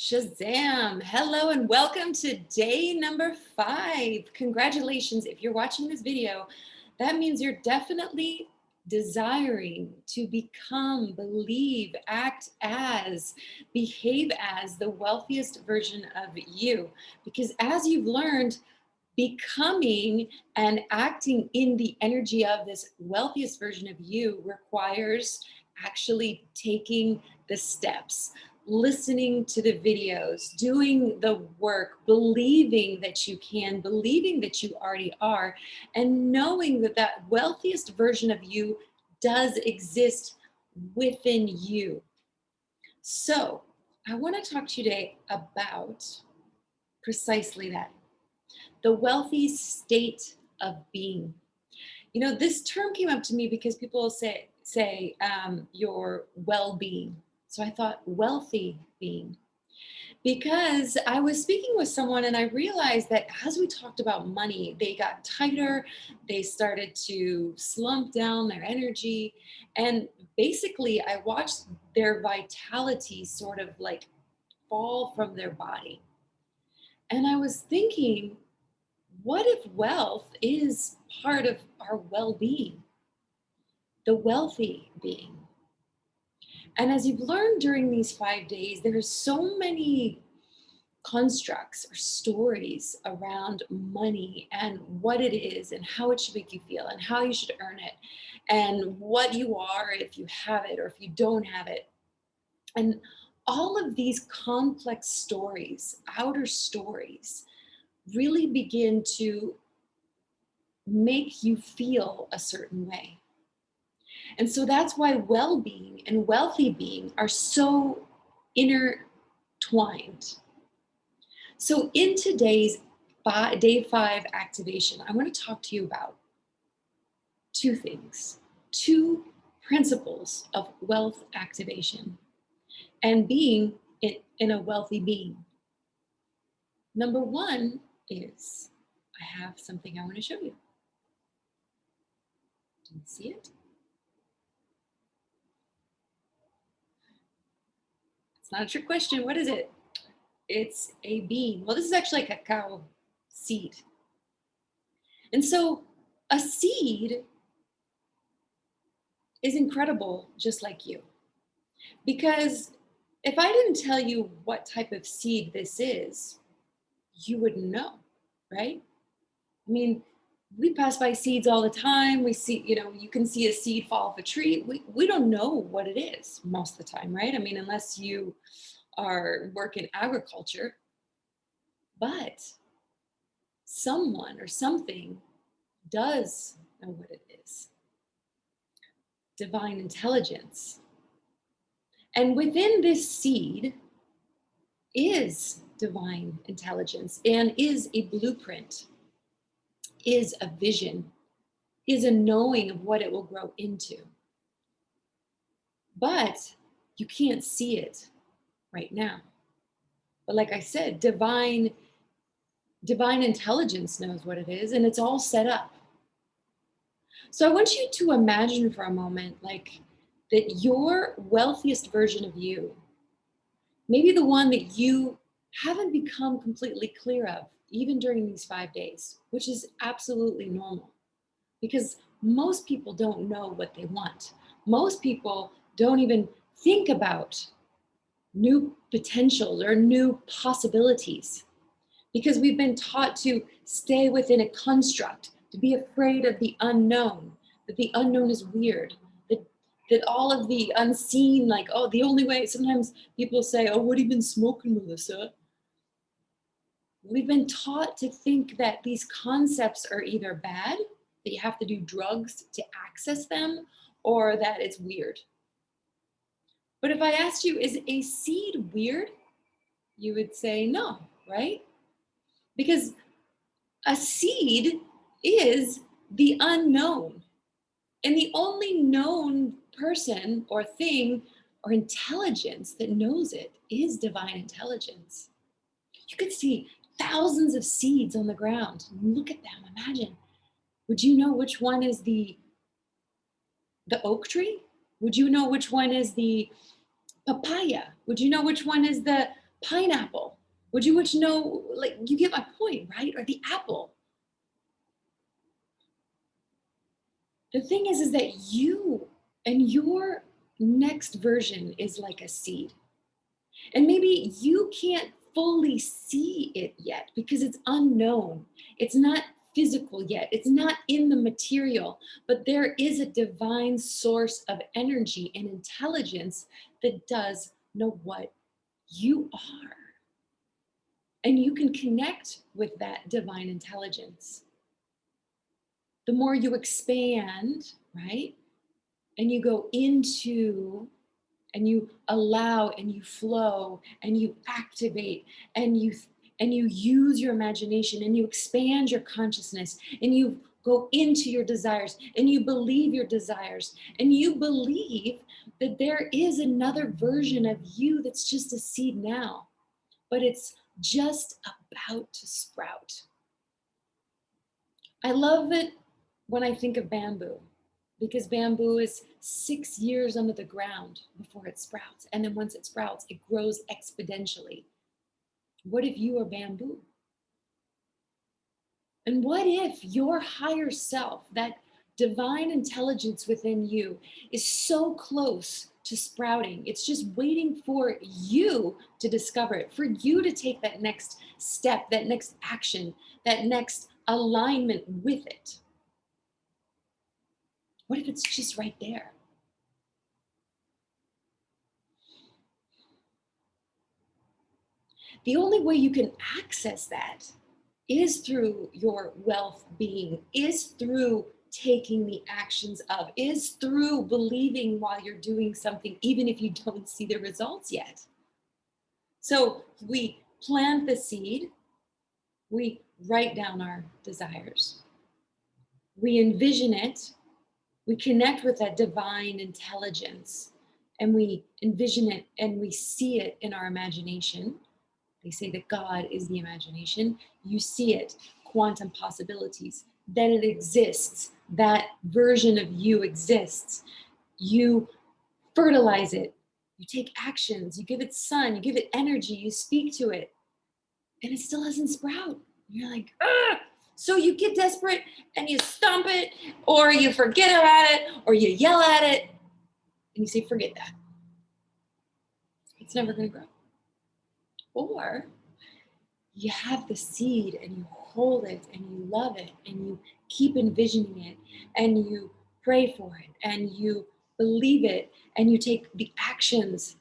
Shazam! Hello and welcome to day number 5. Congratulations. If you're watching this video, that means you're definitely desiring to become, believe, act as, behave as the wealthiest version of you. Because as you've learned, becoming and acting in the energy of this wealthiest version of you requires actually taking the steps, listening to the videos, doing the work, believing that you can, believing that you already are, and knowing that that wealthiest version of you does exist within you. So, I want to talk to you today about precisely that, the wealthy state of being. You know, this term came up to me because people say your well-being. So I thought wealthy being, because I was speaking with someone and I realized that as we talked about money, they got tighter, they started to slump down their energy, and basically I watched their vitality sort of like fall from their body. And I was thinking, what if wealth is part of our well-being, the wealthy being? And as you've learned during these 5 days, there are so many constructs or stories around money and what it is and how it should make you feel and how you should earn it and what you are if you have it or if you don't have it. And all of these complex stories, outer stories, really begin to make you feel a certain way. And so that's why well being and wealthy being are so intertwined. So, in today's day 5 activation, I want to talk to you about two things, two principles of wealth activation and being in a wealthy being. Number one is I have something I want to show you. Do you see it? It's not a trick question. What is it? It's a bean. Well, this is actually a cacao seed. And so a seed is incredible, just like you. Because if I didn't tell you what type of seed this is, you wouldn't know, right? I mean, we pass by seeds all the time. We see, you can see a seed fall off a tree. We don't know what it is most of the time, right? I mean, unless you work in agriculture. But someone or something does know what it is. Divine intelligence. And within this seed is divine intelligence and is a blueprint, is a vision, is a knowing of what it will grow into. But you can't see it right now. But like I said, divine intelligence knows what it is, and it's all set up. So I want you to imagine for a moment, like, that your wealthiest version of you, maybe the one that you haven't become completely clear of, even during these 5 days, which is absolutely normal because most people don't know what they want. Most people don't even think about new potentials or new possibilities because we've been taught to stay within a construct, to be afraid of the unknown, that the unknown is weird, that all of the unseen, like, oh, the only way, sometimes people say, oh, what have you been smoking, Melissa? We've been taught to think that these concepts are either bad, that you have to do drugs to access them, or that it's weird. But if I asked you, is a seed weird? You would say no, right? Because a seed is the unknown. And the only known person or thing or intelligence that knows it is divine intelligence. You could see thousands of seeds on the ground. Look at them, imagine. Would you know which one is the oak tree? Would you know which one is the papaya? Would you know which one is the pineapple. Would you want to know, like, you get my point, right? Or the apple. The thing is that you and your next version is like a seed. And maybe you can't fully see it yet because it's unknown. It's not physical yet. It's not in the material, but there is a divine source of energy and intelligence that does know what you are. And you can connect with that divine intelligence. The more you expand, right? And you go into and you allow and you flow and you activate and you use your imagination and you expand your consciousness and you go into your desires and you believe your desires and you believe that there is another version of you that's just a seed now, but it's just about to sprout. I love it when I think of bamboo, because bamboo is 6 years under the ground before it sprouts. And then once it sprouts, it grows exponentially. What if you are bamboo? And what if your higher self, that divine intelligence within you, is so close to sprouting? It's just waiting for you to discover it, for you to take that next step, that next action, that next alignment with it. What if it's just right there? The only way you can access that is through your wealth being, is through taking the actions of, is through believing while you're doing something, even if you don't see the results yet. So we plant the seed, we write down our desires, we envision it, we connect with that divine intelligence, and we envision it and we see it in our imagination. They say that God is the imagination. You see it, quantum possibilities. Then it exists. That version of you exists. You fertilize it. You take actions. You give it sun. You give it energy. You speak to it. And it still doesn't sprout. You're like, ah! So you get desperate and you stomp it, or you forget about it, or you yell at it, and you say, forget that. It's never going to grow. Or you have the seed and you hold it and you love it and you keep envisioning it and you pray for it and you believe it and you take the actions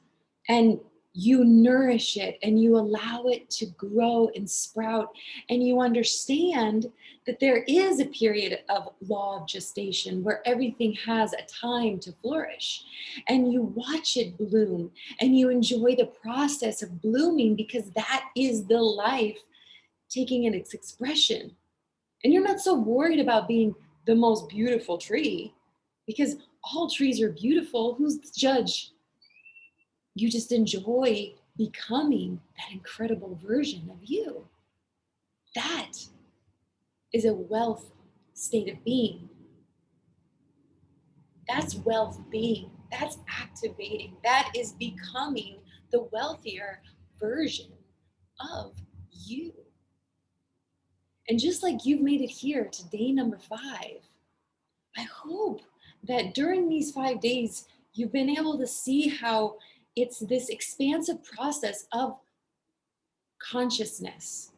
and you nourish it and you allow it to grow and sprout, and you understand that there is a period of law of gestation where everything has a time to flourish, and you watch it bloom and you enjoy the process of blooming, because that is the life taking in its expression. And you're not so worried about being the most beautiful tree, because all trees are beautiful. Who's the judge? You just enjoy becoming that incredible version of you. That is a wealth state of being. That's wealth being. That's activating. That is becoming the wealthier version of you. And just like you've made it here to day number 5, I hope that during these 5 days, you've been able to see how it's this expansive process of consciousness,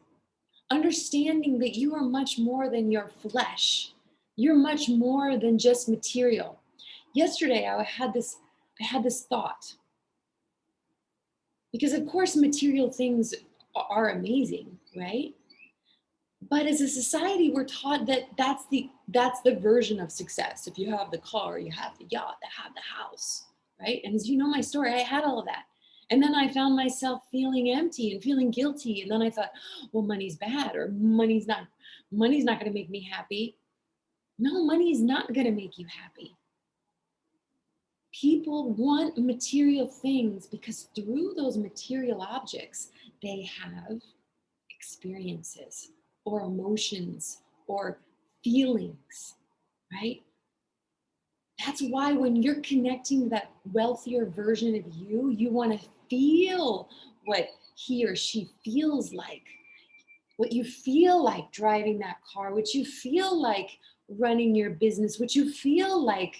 understanding that you are much more than your flesh. You're much more than just material. Yesterday, I had this thought, because of course material things are amazing, right? But as a society, we're taught that that's the version of success. If you have the car, you have the yacht, you have the house, right? And as you know my story, I had all of that. And then I found myself feeling empty and feeling guilty. And then I thought, well, money's bad, or money's not going to make me happy. No, money is not going to make you happy. People want material things because through those material objects, they have experiences or emotions or feelings, right? That's why when you're connecting to that wealthier version of you, you want to feel what he or she feels like, what you feel like driving that car, what you feel like running your business, what you feel like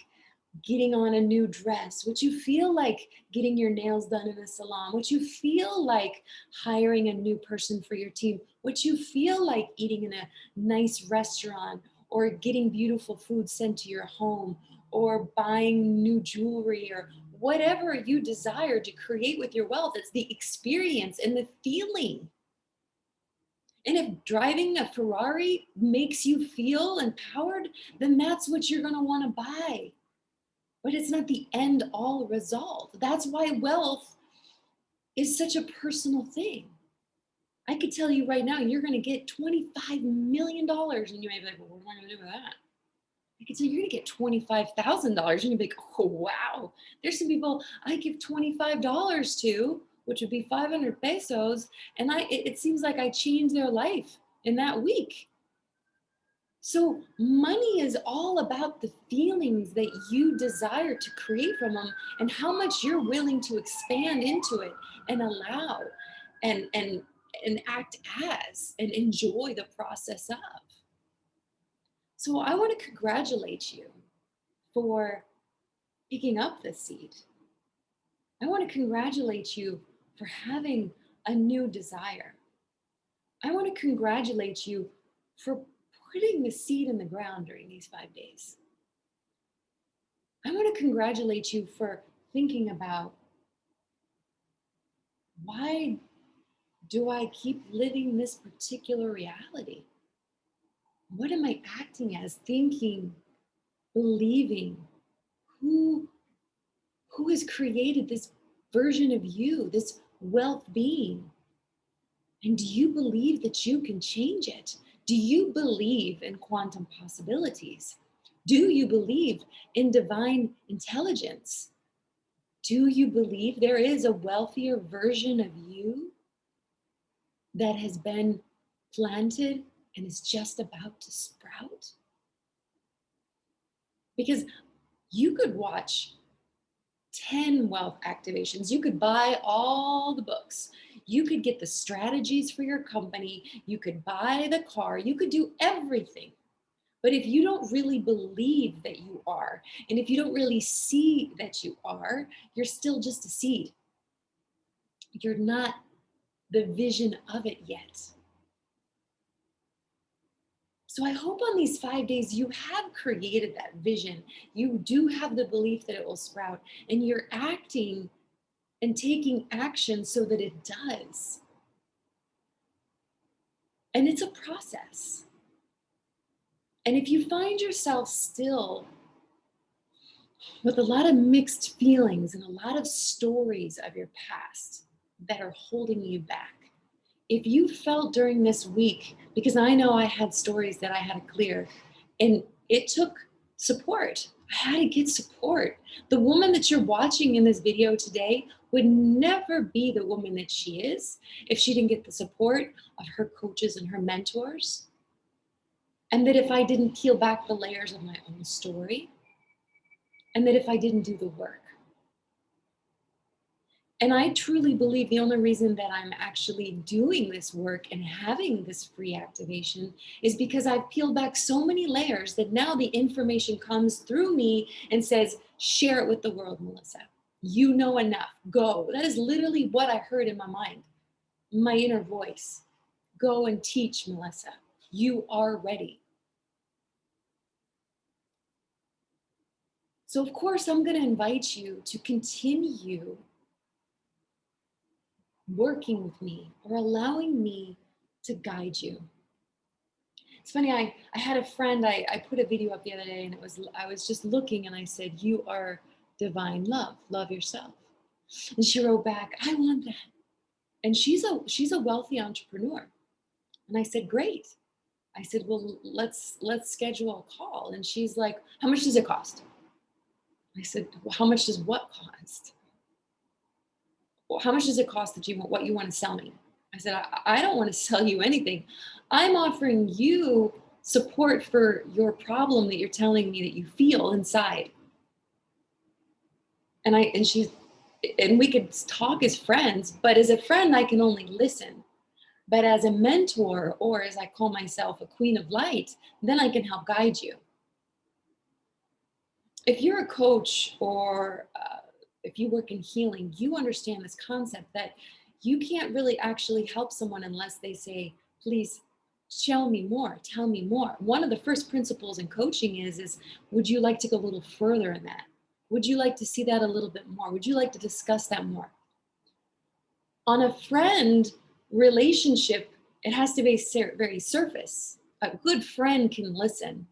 getting on a new dress, what you feel like getting your nails done in a salon, what you feel like hiring a new person for your team, what you feel like eating in a nice restaurant, or getting beautiful food sent to your home, or buying new jewelry, or whatever you desire to create with your wealth. It's the experience and the feeling. And if driving a Ferrari makes you feel empowered, then that's what you're going to want to buy. But it's not the end all result. That's why wealth is such a personal thing. I could tell you right now, you're going to get $25 million, and you may be like, well, what am I going to do with that? I could tell you, you're going to get $25,000, and you'd be like, oh, wow. There's some people I give $25 to, which would be 500 pesos, and it seems like I changed their life in that week. So money is all about the feelings that you desire to create from them, and how much you're willing to expand into it and allow and act as and enjoy the process of. So I want to congratulate you for picking up the seed. I want to congratulate you for having a new desire. I want to congratulate you for putting the seed in the ground during these 5 days. I want to congratulate you for thinking about, why do I keep living this particular reality? What am I acting as, thinking, believing? Who has created this version of you, this wealth being? And do you believe that you can change it? Do you believe in quantum possibilities? Do you believe in divine intelligence? Do you believe there is a wealthier version of you that has been planted and is just about to sprout? Because you could watch 10 wealth activations. You could buy all the books. You could get the strategies for your company. You could buy the car. You could do everything. But if you don't really believe that you are, and if you don't really see that you are, you're still just a seed. You're not the vision of it yet. So I hope on these 5 days you have created that vision. You do have the belief that it will sprout, and you're acting and taking action so that it does. And it's a process. And if you find yourself still with a lot of mixed feelings and a lot of stories of your past that are holding you back, if you felt during this week, because I know I had stories that I had to clear, and it took support. I had to get support. The woman that you're watching in this video today would never be the woman that she is if she didn't get the support of her coaches and her mentors. And that if I didn't peel back the layers of my own story, and that if I didn't do the work. And I truly believe the only reason that I'm actually doing this work and having this free activation is because I've peeled back so many layers that now the information comes through me and says, share it with the world, Melissa. You know enough. Go. That is literally what I heard in my mind, my inner voice. Go and teach, Melissa. You are ready. So of course, I'm going to invite you to continue working with me or allowing me to guide you. It's funny, I had a friend, I put a video up the other day, and I was just looking, and I said, you are divine love, love yourself. And she wrote back, I want that. And she's a wealthy entrepreneur. And I said, great. I said, well, let's schedule a call. And she's like, how much does it cost? I said, well, how much does what cost? Well, how much does it cost that what you want to sell me? I said, I don't want to sell you anything. I'm offering you support for your problem that you're telling me that you feel inside. And she's and we could talk as friends, but as a friend, I can only listen. But as a mentor, or as I call myself, a queen of light, then I can help guide you. If you're a coach or if you work in healing, you understand this concept that you can't really actually help someone unless they say, please show me more, tell me more. One of the first principles in coaching is would you like to go a little further in that? Would you like to see that a little bit more? Would you like to discuss that more? On a friend relationship, it has to be very surface. A good friend can listen,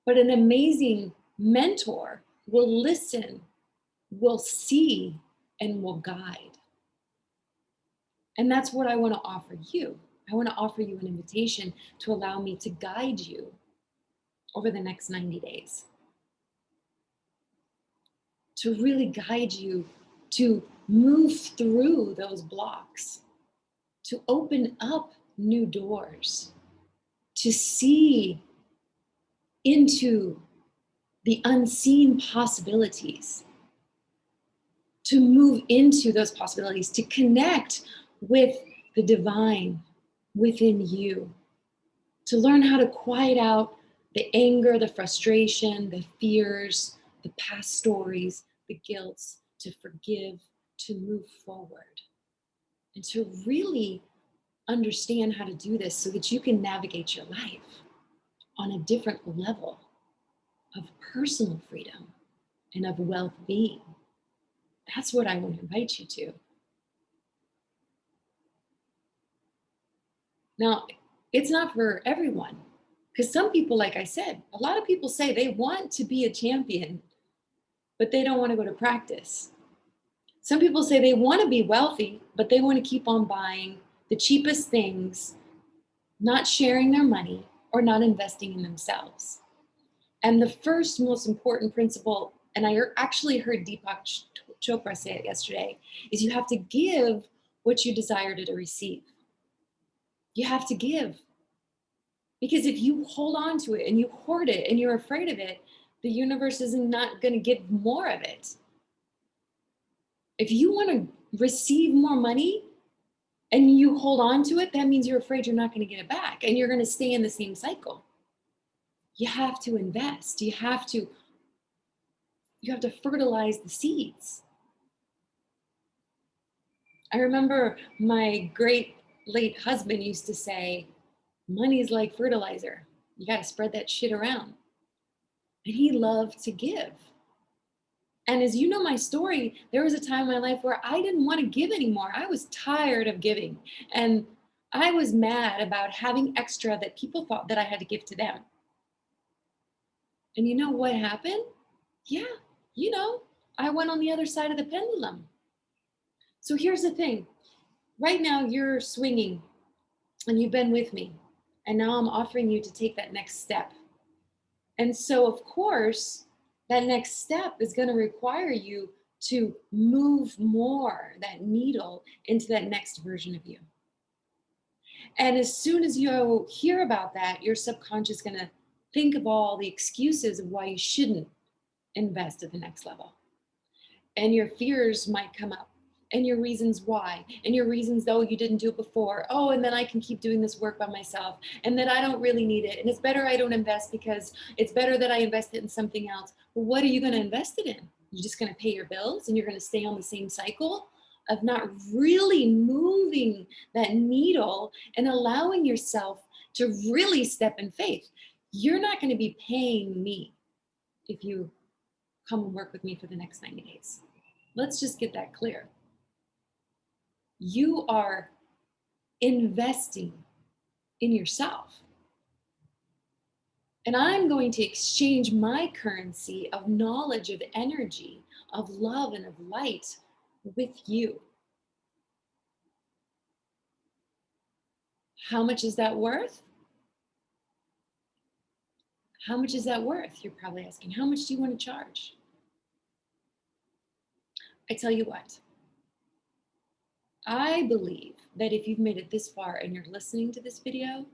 but an amazing mentor will listen, will see, and will guide. And that's what I want to offer you. I want to offer you an invitation to allow me to guide you over the next 90 days, to really guide you to move through those blocks, to open up new doors, to see into the unseen possibilities, to move into those possibilities, to connect with the divine within you, to learn how to quiet out the anger, the frustration, the fears, the past stories, the guilts, to forgive, to move forward, and to really understand how to do this so that you can navigate your life on a different level of personal freedom and of well-being. That's what I want to invite you to. Now, it's not for everyone, because some people, like I said, a lot of people say they want to be a champion, but they don't want to go to practice. Some people say they want to be wealthy, but they want to keep on buying the cheapest things, not sharing their money, or not investing in themselves. And the first most important principle, and I actually heard Deepak Chopra say it yesterday, is you have to give what you desire to receive. You have to give. Because if you hold on to it and you hoard it and you're afraid of it, the universe is not going to give more of it. If you want to receive more money and you hold on to it, that means you're afraid you're not going to get it back and you're going to stay in the same cycle. You have to invest. You have to fertilize the seeds. I remember my great late husband used to say, money is like fertilizer. You got to spread that shit around. And he loved to give. And as you know my story, there was a time in my life where I didn't want to give anymore. I was tired of giving. And I was mad about having extra that people thought that I had to give to them. And you know what happened? Yeah, I went on the other side of the pendulum. So here's the thing. Right now you're swinging and you've been with me. And now I'm offering you to take that next step. And so, of course, that next step is going to require you to move more that needle into that next version of you. And as soon as you hear about that, your subconscious is going to think of all the excuses of why you shouldn't invest at the next level. And your fears might come up, and your reasons why, and your reasons though you didn't do it before. Oh, and then I can keep doing this work by myself, and then I don't really need it, and it's better I don't invest because it's better that I invest it in something else. Well, what are you going to invest it in? You're just going to pay your bills and you're going to stay on the same cycle of not really moving that needle and allowing yourself to really step in faith. You're not going to be paying me if you come and work with me for the next 90 days. Let's just get that clear. You are investing in yourself. And I'm going to exchange my currency of knowledge, of energy, of love, and of light with you. How much is that worth? How much is that worth? You're probably asking, how much do you want to charge? I tell you what, I believe that if you've made it this far and you're listening to this video,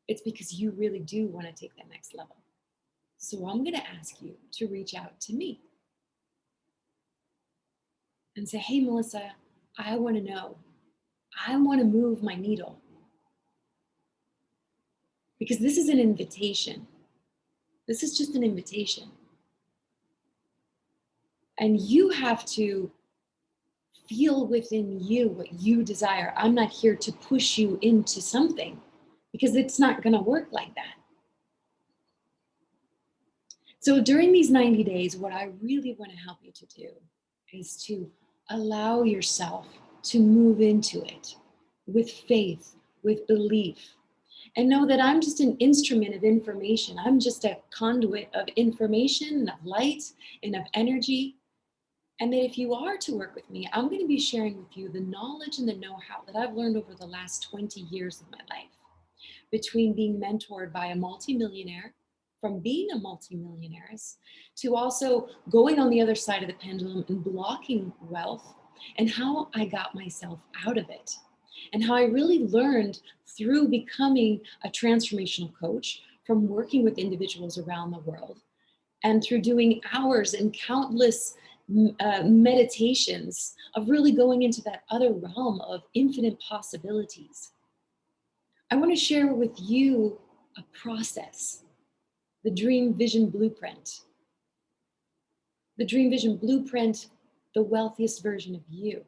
it's because you really do want to take that next level. So I'm going to ask you to reach out to me. and say, hey, Melissa, I want to know. I want to move my needle. Because this is an invitation. This is just an invitation. And you have to feel within you what you desire. I'm not here to push you into something because it's not going to work like that. So during these 90 days, what I really want to help you to do is to allow yourself to move into it with faith, with belief, and know that I'm just an instrument of information. I'm just a conduit of information and of light and of energy. And that if you are to work with me, I'm going to be sharing with you the knowledge and the know-how that I've learned over the last 20 years of my life, between being mentored by a multimillionaire, from being a multimillionaire, to also going on the other side of the pendulum and blocking wealth, and how I got myself out of it, and how I really learned through becoming a transformational coach, from working with individuals around the world, and through doing hours and countless meditations of really going into that other realm of infinite possibilities. I want to share with you a process, the Dream Vision Blueprint. The Dream Vision Blueprint, the wealthiest version of you.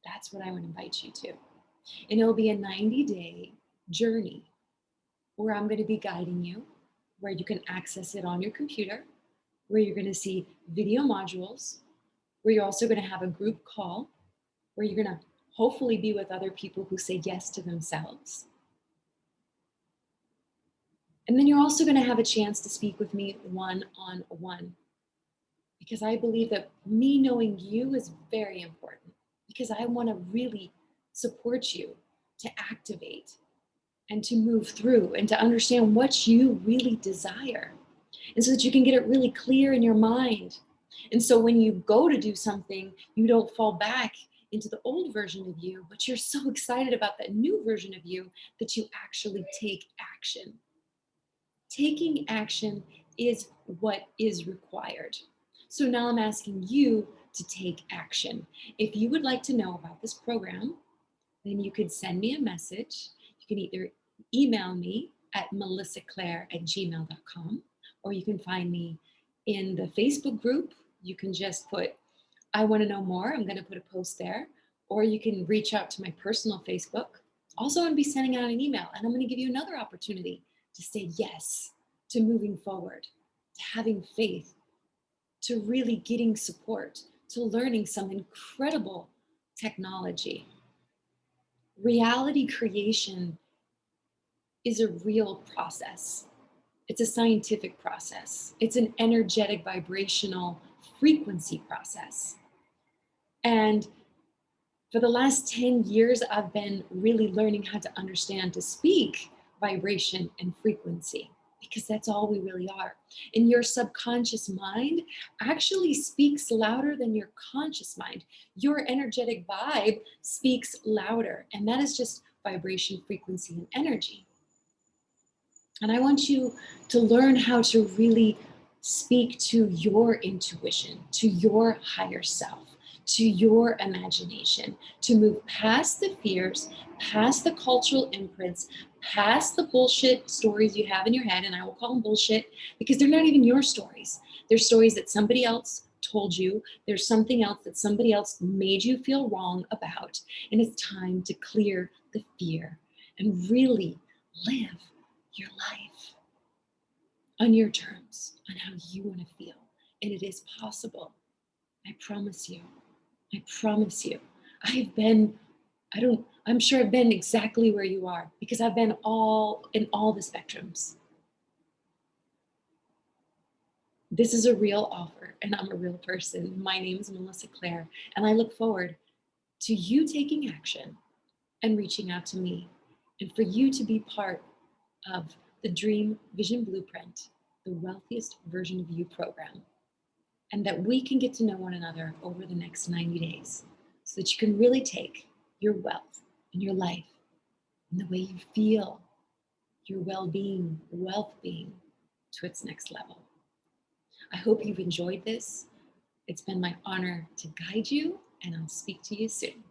That's what I want to invite you to. And it'll be a 90-day journey where I'm going to be guiding you, where you can access it on your computer, where you're going to see video modules, where you're also going to have a group call, where you're going to hopefully be with other people who say yes to themselves. And then you're also going to have a chance to speak with me one-on-one, because I believe that me knowing you is very important, because I want to really support you to activate and to move through and to understand what you really desire, and so that you can get it really clear in your mind. And so when you go to do something, you don't fall back into the old version of you, but you're so excited about that new version of you that you actually take action. Taking action is what is required. So now I'm asking you to take action. If you would like to know about this program, then you could send me a message. You can either email me at melissaclaire@gmail.com, or you can find me in the Facebook group. You can just put, I want to know more. I'm going to put a post there. Or you can reach out to my personal Facebook. Also, I'm going to be sending out an email, and I'm going to give you another opportunity to say yes to moving forward, to having faith, to really getting support, to learning some incredible technology. Reality creation is a real process. It's a scientific process. It's an energetic vibrational frequency process. And for the last 10 years, I've been really learning how to understand, to speak vibration and frequency, because that's all we really are. And your subconscious mind actually speaks louder than your conscious mind. Your energetic vibe speaks louder, and that is just vibration, frequency, and energy. And I want you to learn how to really speak to your intuition, to your higher self, to your imagination, to move past the fears, past the cultural imprints, past the bullshit stories you have in your head. And I will call them bullshit because they're not even your stories. They're stories that somebody else told you. There's something else that somebody else made you feel wrong about. And it's time to clear the fear and really live your life on your terms, on how you want to feel. And it is possible. I promise you. I promise you. I'm sure I've been exactly where you are, because I've been in all the spectrums. This is a real offer, and I'm a real person. My name is Melissa Claire, and I look forward to you taking action and reaching out to me, and for you to be part of the Dream Vision Blueprint, the wealthiest version of you program, and that we can get to know one another over the next 90 days so that you can really take your wealth and your life and the way you feel, your well-being, wealth being, to its next level. I hope you've enjoyed this. It's been my honor to guide you and I'll speak to you soon.